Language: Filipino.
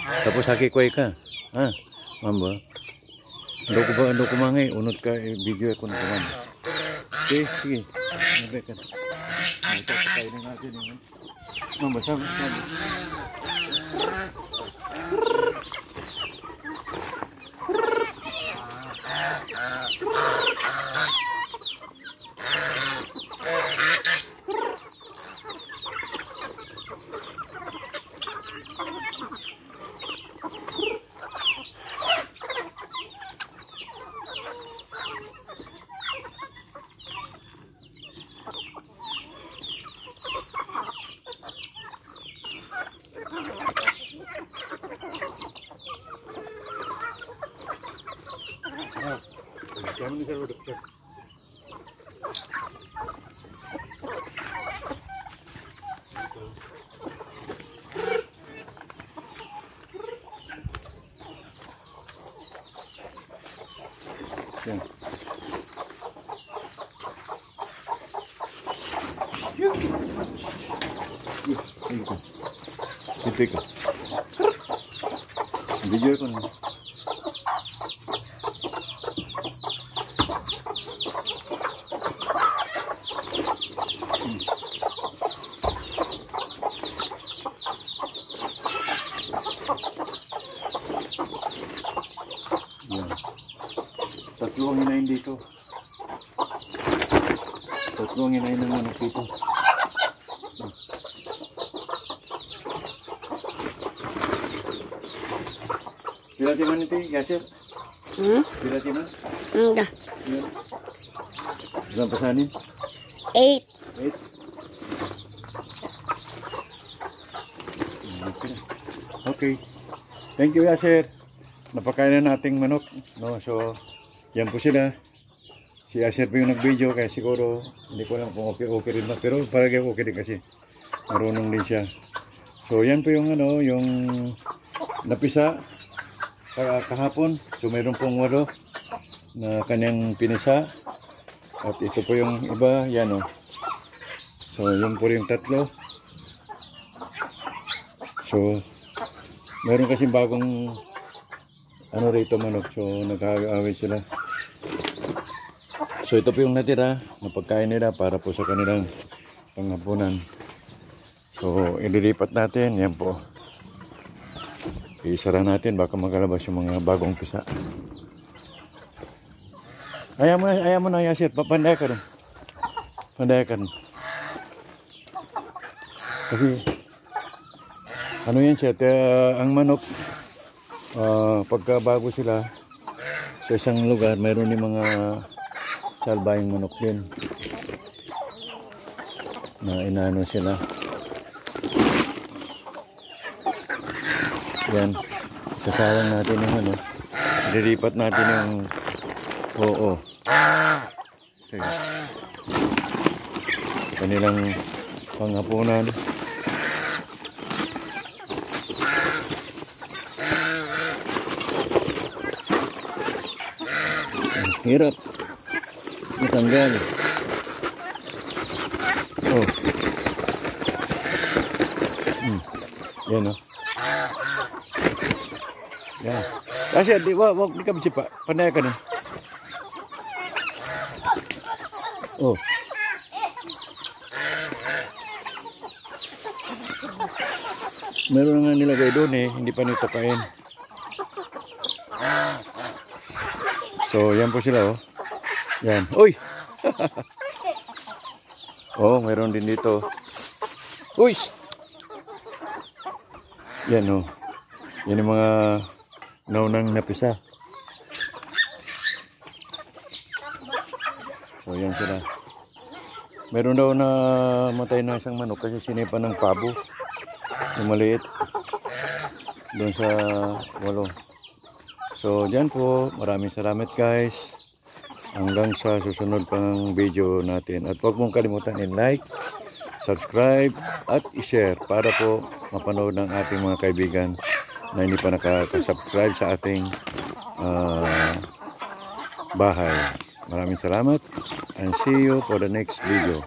Tapos hakikway ka. Ha? Mamba. Ando ko mangay. Unod ka video ako na kumanda. Okay, sige. Nabay ka. Ito kayo na natin. Mamba, sabi. Kamu ni kalau dekat. Itu. Video kan. Tatlo ang hinain dito. Tatlo ang hinain ng manok dito. Bila timan ito, Yasir? Bila timan? Enggak. Ilang pasanin? 8. 8? Okay. Thank you, Yasir. Napakain na nating manok. No? So, yan po sila. Si Yasir po yung nag-video kaya siguro hindi ko alam kung okay rin na. Pero parang okay din kasi marunong din siya. So, yan po yung yung napisa kahapon. So, mayroon pong 8 na kanyang pinisa. At ito po yung iba. Yan o. So, yun po yung 3. So, meron kasi bagong rito manok. So, nag-aaway sila. So, ito po yung natira na pagkain nila para po sa kanilang panghapunan. So, ililipat natin. Yan po. Isara natin. Baka magalabas yung mga bagong pisa. Ayaw mo na, Yasir. Panday ka rin. Panday ka rin. Kasi, yan siya. Ang manok, pagka bago sila sa isang lugar, mayroon din mga salbayang manok din na inaano sila. Yan, sasawang natin yung dilipat natin yung sige. Kanilang panghapunan. Hirap matanggal. Yan o. Yan. Kasi di ka bersipa. Pandai ka na. Meron nga nilagay doon hindi pa nito kain. So, yan po sila Yan. Uy! Meron din dito. Uy! Yan Yan yung mga naunang napisa. So, yan sila. Meron daw na matay na isang manok kasi sinipa ng pabo. Yung maliit. Doon sa 8. So, dyan po. Maraming salamat guys. Hanggang sa susunod pang video natin. At huwag mong kalimutan i-like, subscribe, at i-share para po mapanood ng ating mga kaibigan na hindi pa nakaka-subscribe sa ating bahay. Maraming salamat and see you for the next video.